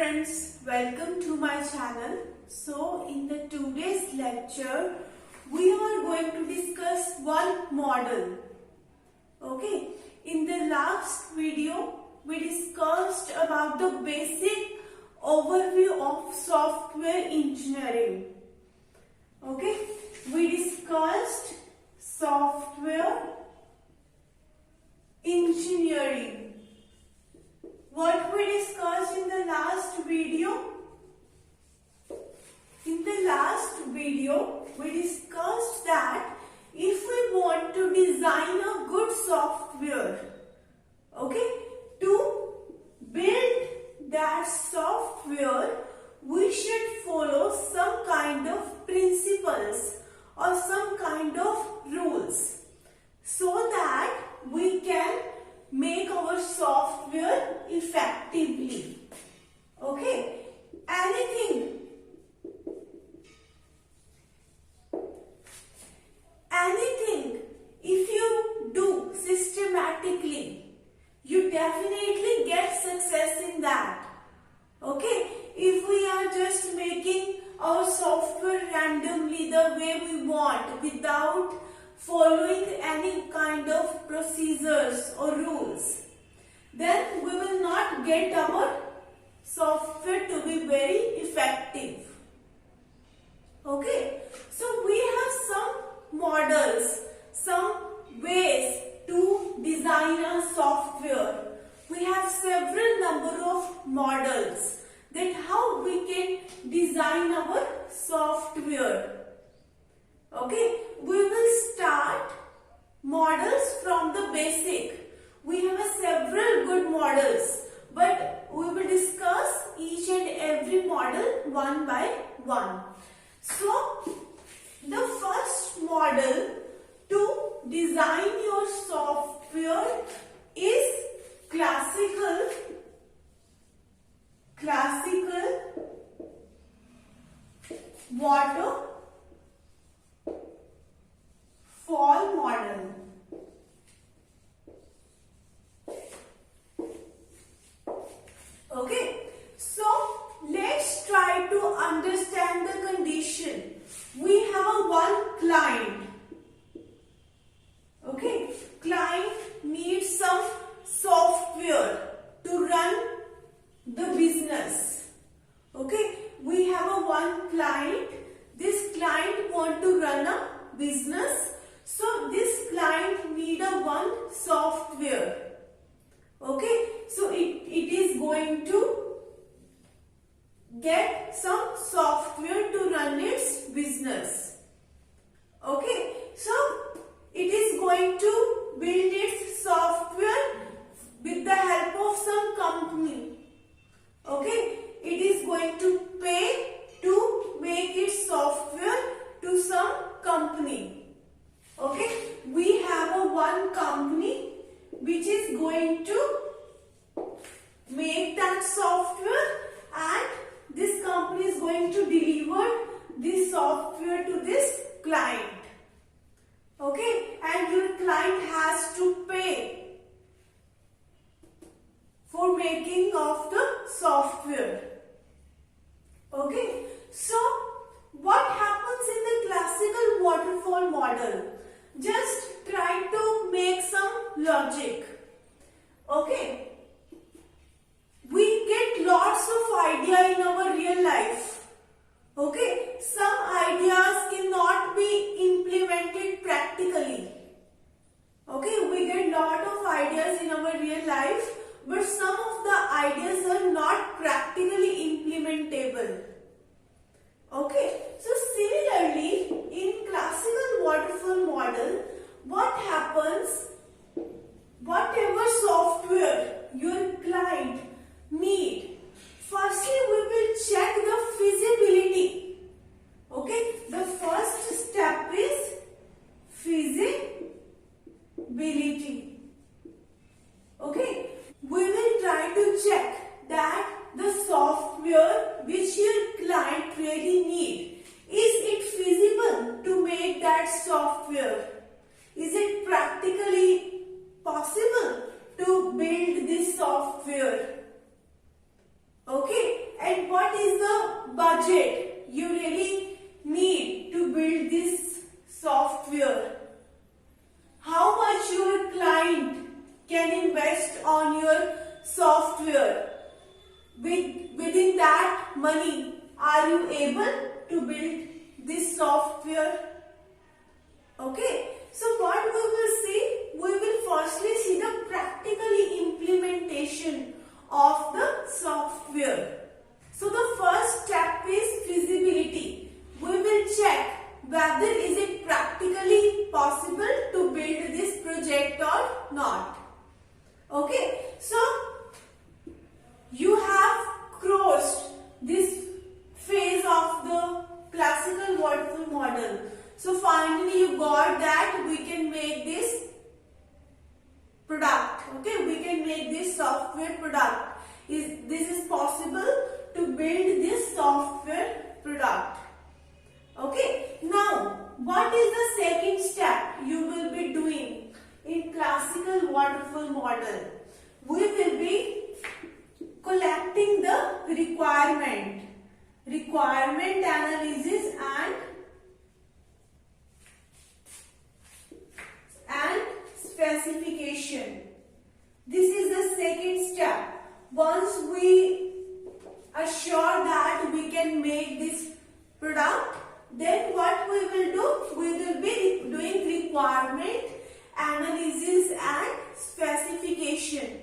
friends, welcome to my channel. So in the today's lecture we are going to discuss one model. Okay, in the last video we discussed about the basic overview of software engineering. Okay, we discussed software engineering. What we discussed in the last video? In the last video, we discussed that if we want to design a good software, okay, to build that software, we should follow some kind of principles or some kind of rules so that we can make our software effectively. Okay, anything if you do systematically, you definitely get success in that. Okay, if we are just making our software randomly the way we want without following any kind of procedures or rules, then we will not get our software to be very effective. Okay, so we have some models, some ways to design a software. We have several number of models that how we can design our software. Okay, we will start models from the basic. We have several good models, but we will discuss each and every model one by one. So, the first model to design your software is classical waterfall model. Okay, so let's try to understand the condition. We have one client. Okay, client needs some software to run the business. Okay, we have a one client. This client want to run a business. So this client need a one software. Okay, so it is going to get some software to run its business. Okay, so it is going to build its software with the help of some company. Okay, it is going to pay to make its software to some company. Okay, we have a one company which is going to make that software, and this company is going to deliver this software to this client. Okay, and your client has to pay for making of the software. Okay, so what happens in the classical waterfall model? Just try to make some logic. Okay, we get lots of idea in our real life. Okay, some ideas cannot be implemented practically. Okay, we get lot of ideas in our real life, but some of the ideas are not practically implementable. Okay, so similarly in classical waterfall model, what happens? Whatever software your client need, firstly we will check the feasibility. Okay, the first step is feasibility. Okay, we will try to check that the software which your client really need, is it feasible to make that software? Is it practically possible to build this software? Okay, and what is the budget you really need to build this software. How much your client can invest on your software. Within that money, are you able to build this software? Okay, so what we will see? We will firstly see the practically implementation of the software. So the first step is feasibility. We will check whether is it practically possible to build this project or not. Okay, so you have crossed this phase of the classical waterfall model. So finally you got that we can make this product. Okay, we can make this software product. This is possible to build this software product. Okay, now what is the second step you will be doing in classical waterfall model? We will be collecting the requirement analysis and specification. This is the second step. Once we assure that we can make this product, then what we will do? We will be doing requirement analysis and specification.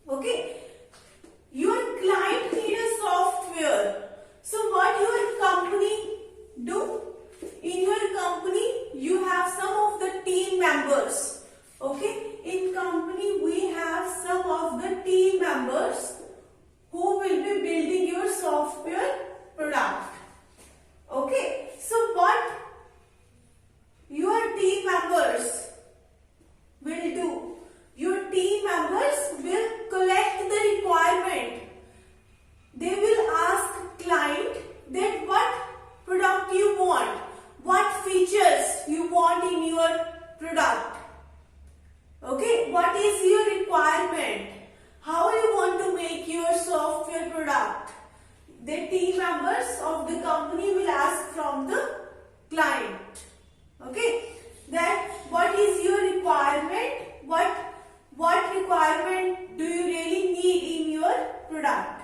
Okay. Your client need a software. So what your company do? In your company, you have some of the team members. Okay. In company, we have some of the team members who will be building your software product. Okay. So what your team members will do? Your team members will collect the requirement. They will ask client that what product you want, what features you want in your product. Okay, what is your requirement? How you want to make your software product? The team members of the company will ask from the client. Okay, that what is your requirement? What requirement do you really need in your product?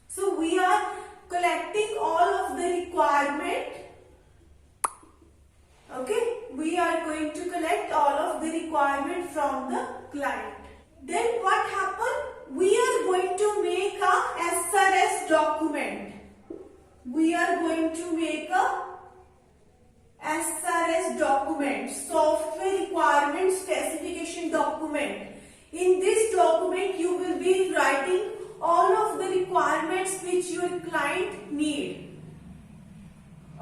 So we are collecting all of the requirement. Okay, we are going to collect all of the requirement from the client. Then what happened? We are going to make a SRS document. We are going to make a SRS document, software requirement specification document. In this document, you will be writing all of the requirements which your client need.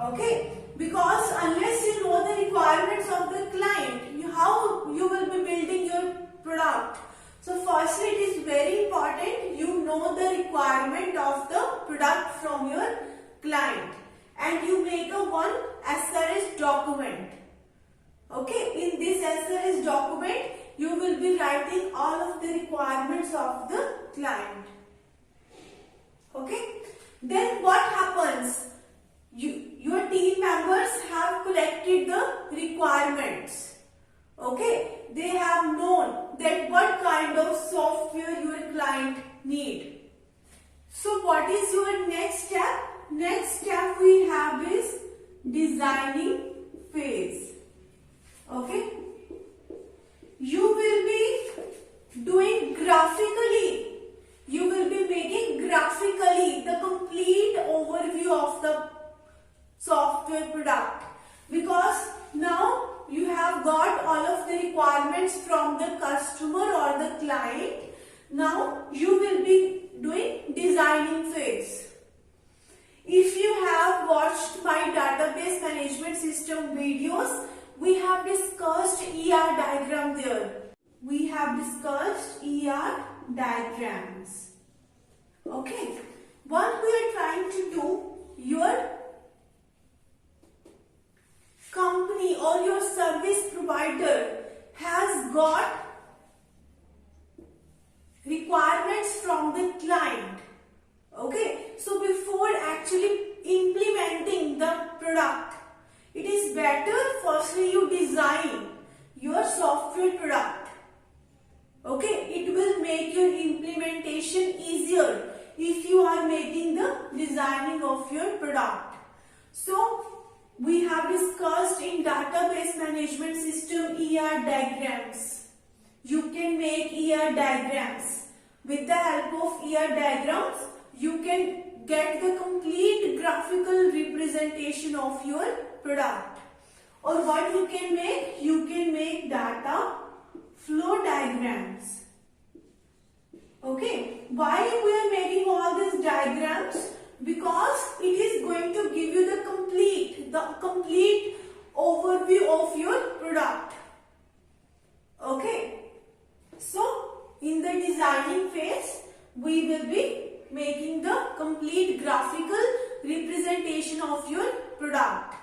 Okay, because unless you know the requirements of the client, how you will be building your product? So firstly, it is very important you know the requirement of the product from your client. And you make a one SRS document. Okay, in this SRS document, you will be writing all of the requirements of the client. Okay, then what happens? Your team members have collected the requirements. Okay, they have known that what kind of software your client need. So what is your next step? Next step we have is designing phase. Okay, you will be doing graphically. You will be making graphically the complete overview of the software product, because now you have got all of the requirements from the customer or the client. Now you will be doing designing phase. If you have watched my database management system videos, we have discussed ER diagram there. We have discussed ER diagrams. Okay, what we are trying to do, your company or your service provider has got requirements from the client. actually implementing the product, it is better firstly you design your software product. Okay, it will make your implementation easier if you are making the designing of your product. So we have discussed in database management system ER diagrams. You can make ER diagrams. With the help of ER diagrams, you can get the complete graphical representation of your product. Or what you can make data flow diagrams. Okay, why we are making all these diagrams? Because it is going to give you the complete overview of your product. Okay, so in the designing phase, we will be making the complete graphical representation of your product.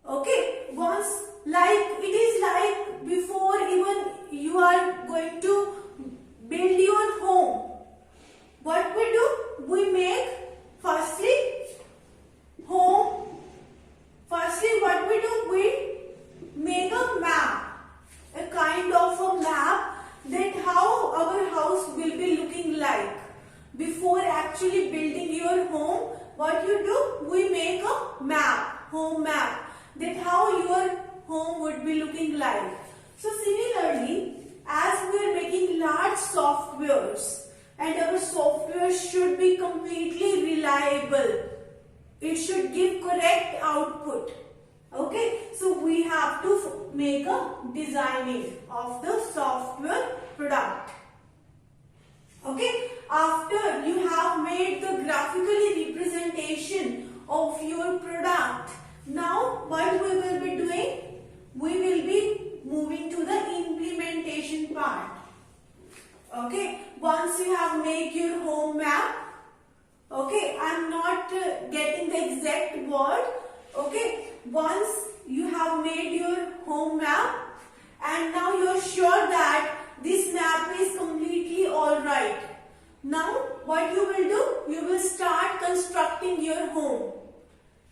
Okay, once it is like before even you are going to build your home, what we do? We make firstly what we do? We make a map, a kind of a map that how our house will be looking like. Before actually building your home, what you do? We make a map, home map, that how your home would be looking like. So similarly, as we are making large softwares, and our software should be completely reliable, it should give correct output. Okay, so we have to make a designing of the software product. Okay, after you have made the graphically representation of your product, now what we will be doing? We will be moving to the implementation part. Okay, once you have made your home map, okay, I am not getting the exact word. Okay, once you have made your home map and now you are sure that this map is completely alright. Now what you will do? You will start constructing your home.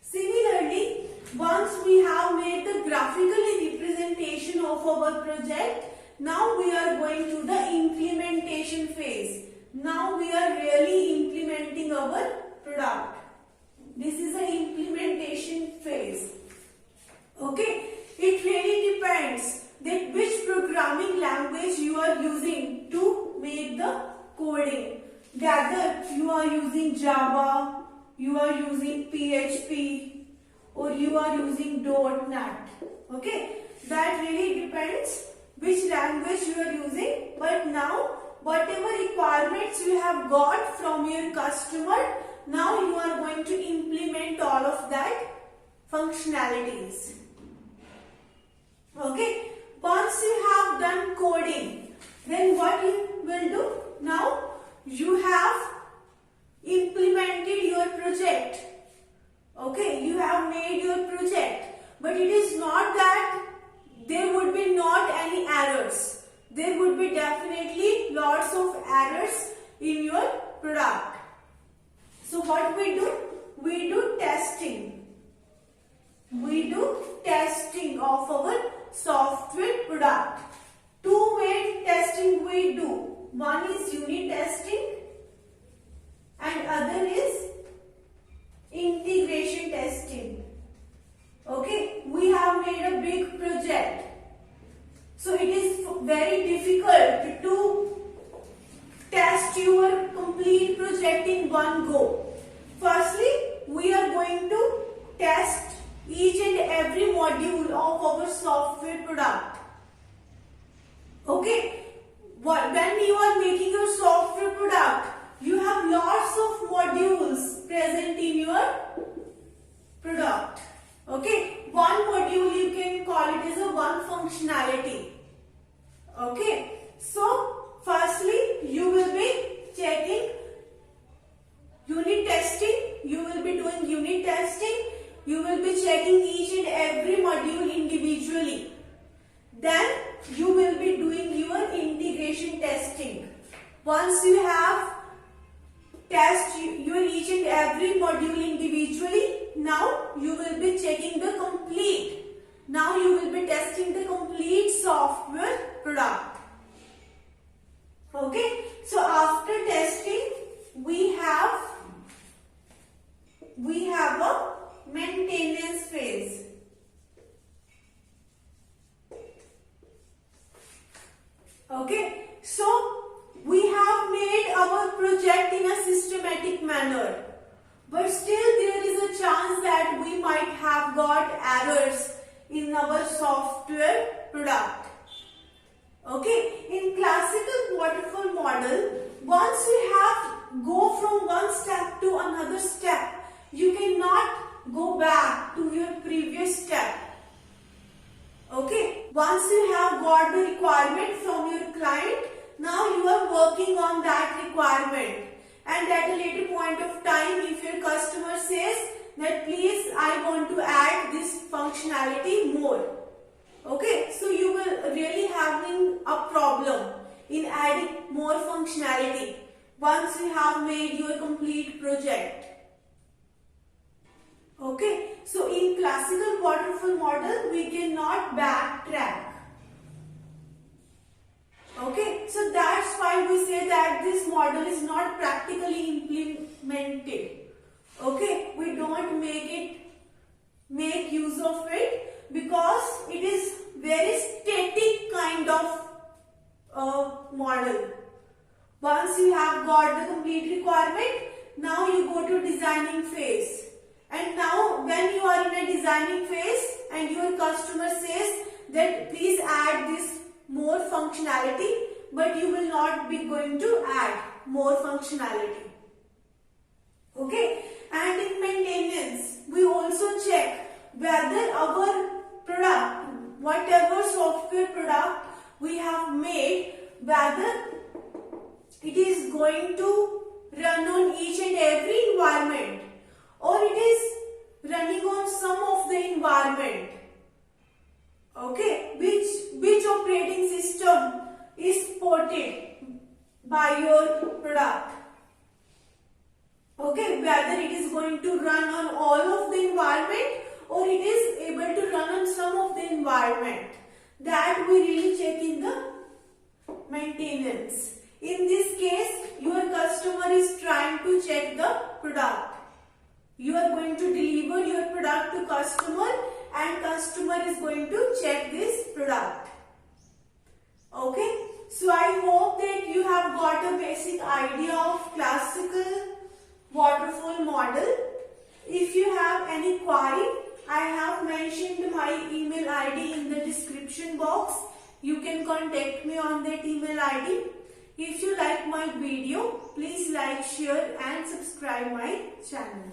Similarly, once we have made the graphical representation of our project, now we are going to the implementation phase. Now we are really implementing our product. This is the implementation phase. Okay, it really depends that which programming language you are using to make the coding. Whether you are using Java, you are using PHP, or you are using .NET. Okay, that really depends which language you are using. But now, whatever requirements you have got from your customer, now you are going to implement all of that functionalities. Okay, once you have done coding, then what you will do? Now you have implemented your project. Okay, you have made your project, but it is not that there would be not any errors. There would be definitely lots of errors in your product. So what we do? We do testing. We do testing of our software product. Two way testing we do. One is unit testing and other is integration testing. Okay, we have made a big project, so it is very difficult to test your complete project in one go. Firstly, we are going to test each and every module of our software product. Okay, when you are making your software product, you have lots of modules present in your product. Okay, one module you can call it as a one functionality. Okay, so firstly you will be checking unit testing, you will be doing unit testing, you will be checking each and every module individually. Then you will be doing your integration testing. Once you have test your each and every module individually. Now you will be checking the complete. Now you will be testing the complete software product. Okay. So after testing, we have a maintenance phase. Okay. So we have made our project in a systematic manner, but still there is a chance that we might have got errors in our software product. Okay, in classical waterfall model, once you have go from one step to another step, you cannot go back to your previous step. Okay, once you have got the requirement from your client, now you are working on that requirement, and at a later point of time, if your customer says that please I want to add this functionality more, okay, so you will really having a problem in adding more functionality once you have made your complete project. Okay, so in classical waterfall model, we cannot backtrack. Okay, so that's why we say that this model is not practically implemented. Okay, we don't make use of it because it is very static kind of model. Once you have got the complete requirement, now you go to designing phase. And now when you are in a designing phase and your customer says that please add this more functionality, but you will not be going to add more functionality. Okay, and in maintenance, we also check whether our product, whatever software product we have made, whether it is going to run on each and every environment, or it is running on some of the environment. Okay, which operating system is supported by your product. Okay, whether it is going to run on all of the environment or it is able to run on some of the environment. That we really check in the maintenance. In this case, your customer is trying to check the product. You are going to deliver your product to customer and customer is going to check this product. Okay, so I hope that you have got a basic idea of classical waterfall model. If you have any query, I have mentioned my email ID in the description box. You can contact me on that email ID. If you like my video, please like, share and subscribe my channel.